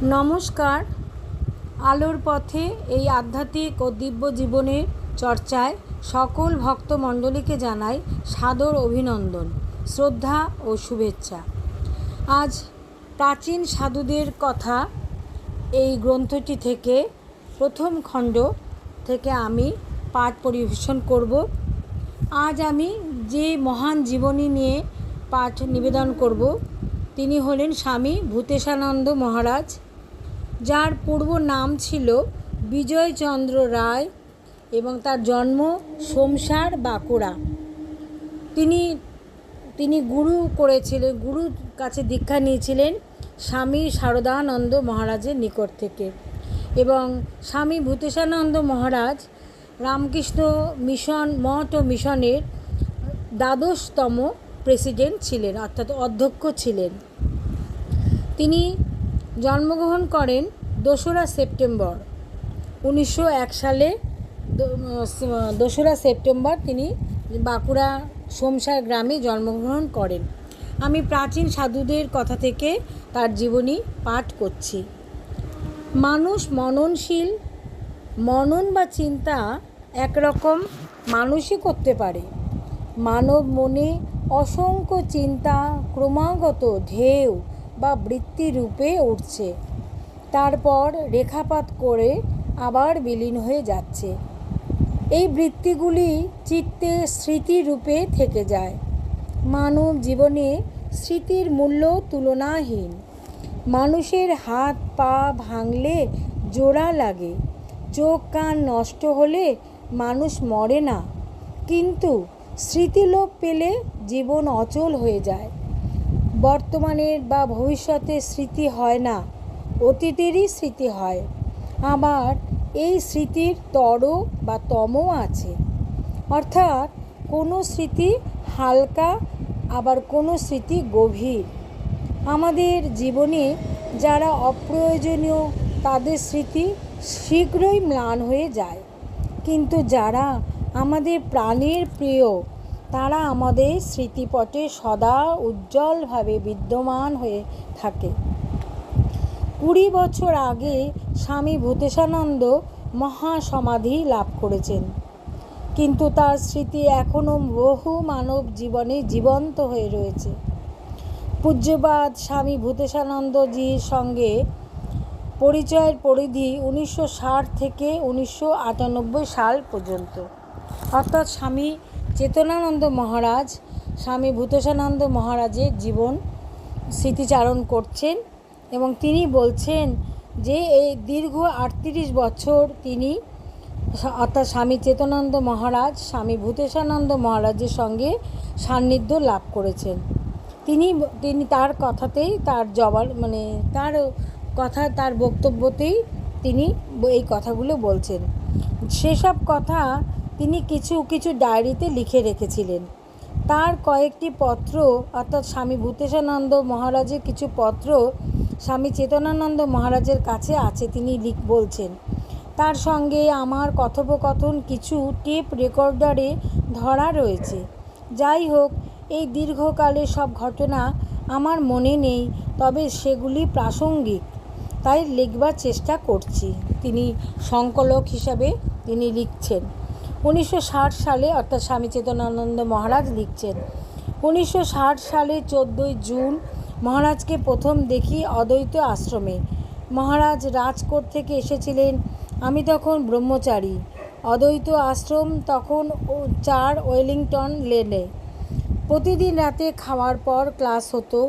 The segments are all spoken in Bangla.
নমস্কার। আলোর পথে এই আধ্যাত্মিক ও দিব্য জীবনের চর্চায় সকল ভক্তমণ্ডলীকে জানাই সাদর অভিনন্দন, শ্রদ্ধা ও শুভেচ্ছা। আজ প্রাচীন সাধুদের কথা এই গ্রন্থটি থেকে প্রথম খণ্ড থেকে আমি পাঠ পরিবেশন করব। আজ আমি যে মহান জীবনী নিয়ে পাঠ নিবেদন করব তিনি হলেন স্বামী ভূতেশানন্দ মহারাজ, যার পূর্ব নাম ছিল বিজয়চন্দ্র রায় এবং তার জন্ম সোমসার বাঁকুড়া। তিনি গুরুর কাছে দীক্ষা নিয়েছিলেন স্বামী শারদানন্দ মহারাজের নিকট থেকে। এবং স্বামী ভূতেশানন্দ মহারাজ রামকৃষ্ণ মিশন মঠ ও মিশনের ১২তম প্রেসিডেন্ট ছিলেন, অর্থাৎ অধ্যক্ষ ছিলেন। তিনি জন্মগ্রহণ করেন ২রা সেপ্টেম্বর ১৯০১ সালে। ২রা সেপ্টেম্বর তিনি বাঁকুড়া সোমসার গ্রামে জন্মগ্রহণ করেন। আমি প্রাচীন সাধুদের কথা থেকে তার জীবনী পাঠ করছি। মানুষ মননশীল, মনন বা চিন্তা একরকম মানুষই করতে পারে। মানব মনে অসংখ্য চিন্তা ক্রমাগত ঢেউ বা বৃত্তি রূপে উঠছে, তারপর রেখাপাত করে আবার বিলীন হয়ে যাচ্ছে। এই বৃত্তিগুলি চিত্তে স্মৃতি রূপে থেকে যায়। মানব জীবনে স্মৃতির মূল্য তুলনাহীন। মানুষের হাত পা ভাঙলে জোড়া লাগে, চোখ কান নষ্ট হলে মানুষ মরে না, কিন্তু স্মৃতিলোপ পেলে জীবন অচল হয়ে যায়। বর্তমানের বা ভবিষ্যতের স্মৃতি হয় না, অতীতেরই স্মৃতি হয়। আবার এই স্মৃতির তর বা তমও আছে, অর্থাৎ কোনো স্মৃতি হালকা, আবার কোনো স্মৃতি গভীর। আমাদের জীবনে যারা অপ্রয়োজনীয় তাদের স্মৃতি শীঘ্রই ম্লান হয়ে যায়, কিন্তু যারা আমাদের প্রাণের প্রিয় তারা আমাদের স্মৃতিপটে সদা উজ্জ্বলভাবে বিদ্যমান হয়ে থাকে। ২০ বছর আগে স্বামী ভূতেশানন্দ মহাসমাধি লাভ করেছেন, কিন্তু তার স্মৃতি এখনও বহু মানব জীবনে জীবন্ত হয়ে রয়েছে। পূজ্যপাদ স্বামী ভূতেশানন্দজির সঙ্গে পরিচয়ের পরিধি ১৯৬০ থেকে ১৯৯৮ সাল পর্যন্ত, অর্থাৎ স্বামী চেতনানন্দ মহারাজ স্বামী ভূতেশানন্দ মহারাজের জীবন স্মৃতিচারণ করছেন এবং তিনি বলছেন যে এই দীর্ঘ ৩৮ বছর তিনি, অর্থাৎ স্বামী চেতনানন্দ মহারাজ স্বামী ভূতেশানন্দ মহারাজের সঙ্গে সান্নিধ্য লাভ করেছেন। তিনি তার কথাতেই, তার তার বক্তব্যতেই তিনি এই কথাগুলো বলছেন। সেসব কথা তিনি কিছু কিছু ডায়েরিতে লিখে রেখেছিলেন। তার কয়েকটি পত্র, অর্থাৎ স্বামী ভূতেশানন্দ মহারাজের কিছু পত্র স্বামী চেতনানন্দ মহারাজের কাছে আছে। তিনি বলছেন, তার সঙ্গে আমার কথোপকথন কিছু টেপ রেকর্ডারে ধরা রয়েছে। যাই হোক, এই দীর্ঘকালের সব ঘটনা আমার মনে নেই, তবে সেগুলি প্রাসঙ্গিক, তাই লিখবার চেষ্টা করছি। তিনি সংকলক হিসাবে তিনি লিখছেন। ১৯৬০ সালে, অর্থাৎ স্বামী চেতনানন্দ মহারাজ লিখছেন, ১৯৬০ সালে ১৪ই জুন মহারাজকে প্রথম দেখি অদ্বৈত আশ্রমে। মহারাজ রাজকোট থেকে এসেছিলেন। আমি তখন ব্রহ্মচারী। অদ্বৈত আশ্রম তখন ৪ ওয়েলিংটন লেনে। প্রতিদিন রাতে খাওয়ার পর ক্লাস হতো।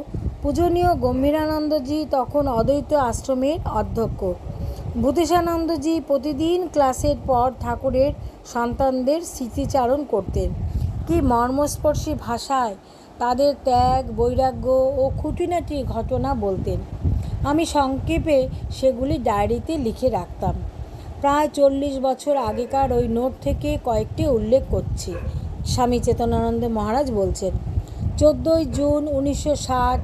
পূজনীয় গম্ভীরানন্দজি তখন অদ্বৈত আশ্রমের অধ্যক্ষ। ভূতেশানন্দজি প্রতিদিন ক্লাসের পর ঠাকুরের সন্তানদের স্মৃতিচারণ করতেন। কি মর্মস্পর্শী ভাষায় তাদের ত্যাগ, বৈরাগ্য ও খুঁটিনাটি ঘটনা বলতেন। আমি সংক্ষেপে সেগুলি ডায়েরিতে লিখে রাখতাম। প্রায় ৪০ বছর আগেকার ওই নোট থেকে কয়েকটি উল্লেখ করছি। স্বামী চেতনানন্দ মহারাজ বলছেন, ১৪ই জুন ১৯৬০,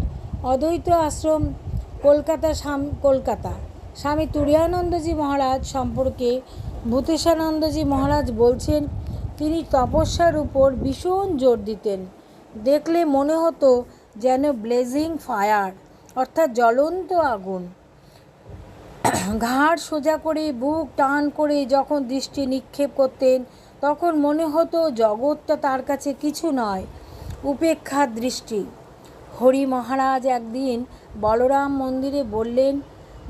অদ্বৈত আশ্রম, কলকাতা। স্বামী তুরীয়ানন্দজি মহারাজ সম্পর্কে ভূতেশানন্দজি মহারাজ বলছেন, তিনি তপস্যার উপর ভীষণ জোর দিতেন। দেখলে মনে হতো যেন ব্লেজিং ফায়ার, অর্থাৎ জ্বলন্ত আগুন। ঘাড় সোজা করে বুক টান করে যখন দৃষ্টি নিক্ষেপ করতেন, তখন মনে হতো জগৎটা তার কাছে কিছু নয়, উপেক্ষার দৃষ্টি। হরি মহারাজ একদিন বলরাম মন্দিরে বললেন,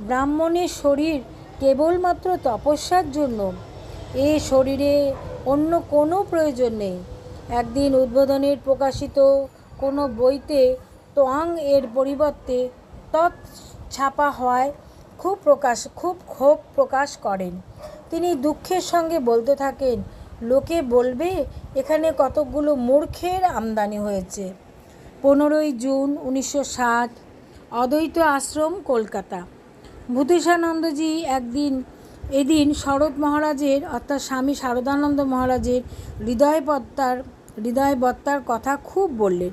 ব্রাহ্মণের শরীর কেবলমাত্র তপস্যার জন্য, এ শরীরে অন্য কোনো প্রয়োজন নেই। একদিন উদ্বোধনের প্রকাশিত কোনো বইতে তোয়াং এর পরিবর্তে তৎ ছাপা হওয়ায় খুব ক্ষোভ প্রকাশ করেন। তিনি দুঃখের সঙ্গে বলতে থাকেন, লোকে বলবে এখানে কতকগুলো মূর্খের আমদানি হয়েছে। 15ই জুন 1960, অদ্বৈত আশ্রম, কলকাতা। ভূতেশানন্দজি এদিন শরৎ মহারাজের অর্থাৎ স্বামী শারদানন্দ মহারাজের হৃদয়বত্তার কথা খুব বললেন।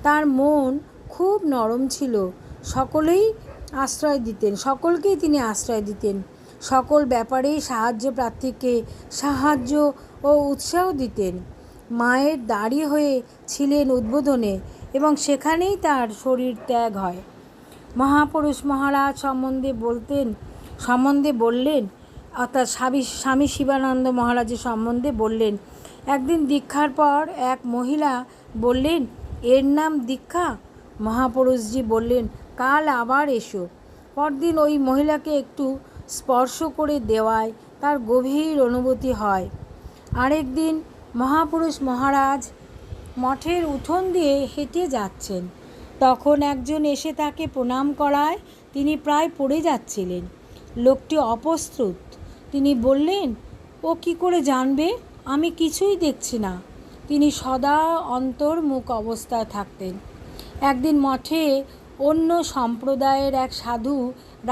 তার মন খুব নরম ছিল, সকলকেই তিনি আশ্রয় দিতেন, সকল ব্যাপারেই সাহায্য প্রার্থীকে সাহায্য ও উৎসাহ দিতেন। মায়ের দাঁড়ি হয়ে ছিলেন উদ্বোধনে এবং সেখানেই তার শরীর ত্যাগ হয়। মহাপুরুষ মহারাজ সম্বন্ধে বললেন, অর্থাৎ স্বামী শিবানন্দ মহারাজের সম্বন্ধে বললেন। একদিন দীক্ষার পর এক মহিলা বললেন, এর নাম দীক্ষা? মহাপুরুষজি বললেন, কাল আবার এসো। পরদিন ওই মহিলাকে একটু স্পর্শ করে দেওয়ায় তার গভীর অনুভূতি হয়। আরেকদিন মহাপুরুষ মহারাজ মঠের উঠোন দিয়ে হেঁটে যাচ্ছেন, তখন একজন এসে তাকে প্রণাম করায় তিনি প্রায় পড়ে যাচ্ছিলেন। লোকটি অপ্রস্তুত। তিনি বললেন, ও কি করে জানবে? আমি কিছুই দেখছি না। তিনি সদা অন্তর্মুখ অবস্থায় থাকতেন। একদিন মঠে অন্য সম্প্রদায়ের এক সাধু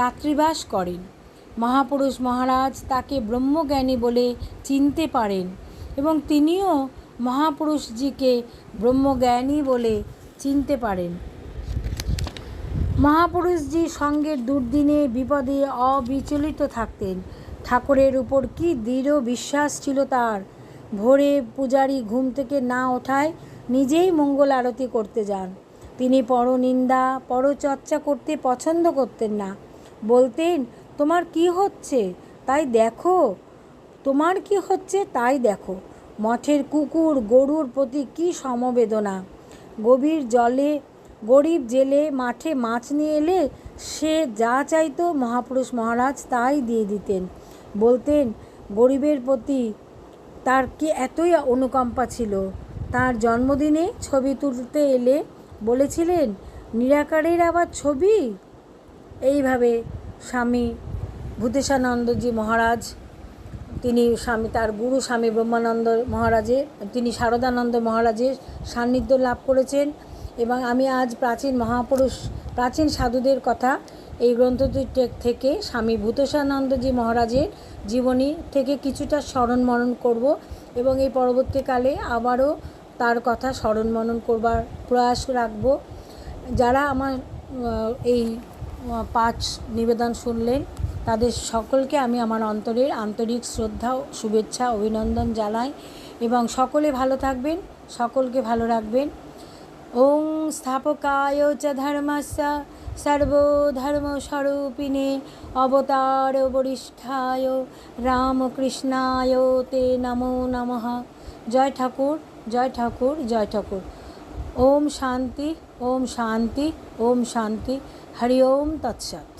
রাত্রিবাস করেন। মহাপুরুষ মহারাজ তাকে ব্রহ্মজ্ঞানী বলে চিনতে পারেন এবং তিনিও মহাপুরুষজিকে ব্রহ্মজ্ঞানী বলে চিনতে পারেন। মহাপুরুষজি সঙ্গের দুর্দিনে বিপদে অবিচলিত থাকতেন। ঠাকুরের উপর কি দৃঢ় বিশ্বাস ছিল তার! ভোরে পূজারী ঘুম থেকে না ওঠায় নিজেই মঙ্গল আরতি করতে যান। তিনি পরনিন্দা পরচর্চা করতে পছন্দ করতেন না। বলতেন, তোমার কি হচ্ছে তাই দেখো। মঠের কুকুর গরুর প্রতি কি সমবেদনা! গরিব জেলে মাঠে মাছ নিয়ে এলে সে যা চাইতো মহাপুরুষ মহারাজ তাই দিয়ে দিতেন। বলতেন, গরিবের প্রতি তার কি এতই অনুকম্পা ছিল! তার জন্মদিনে ছবি তুলতে এলে বলেছিলেন, নিরাকারের আবার ছবি! এইভাবে স্বামী ভূতেশানন্দজি মহারাজ তার গুরু স্বামী তিনি শারদানন্দ মহারাজের সান্নিধ্য লাভ করেছেন। এবং আমি আজ প্রাচীন সাধুদের কথা এই গ্রন্থটি থেকে স্বামী ভূতেশানন্দজি মহারাজের জীবনী থেকে কিছুটা স্মরণ মনন করব এবং এই পরবর্তীকালে আবারও তার কথা স্মরণ মনন করবার প্রয়াস রাখব। যারা আমার এই 5 নিবেদন শুনলেন তাদের সকলকে আমি আমার অন্তরের আন্তরিক শ্রদ্ধা, শুভেচ্ছা, অভিনন্দন জানাই এবং সকলে ভালো থাকবেন, সকলকে ভালো রাখবেন। ওং স্থাপকায় চ ধর্মস্য সর্বধর্মস্বরূপিণে অবতার বরিষ্ঠায় রামকৃষ্ণায় তে নমো নমঃ। জয় ঠাকুর, জয় ঠাকুর, জয় ঠাকুর। ওম শান্তি, ওম শান্তি, ওম শান্তি। হরি ওম তৎসৎ।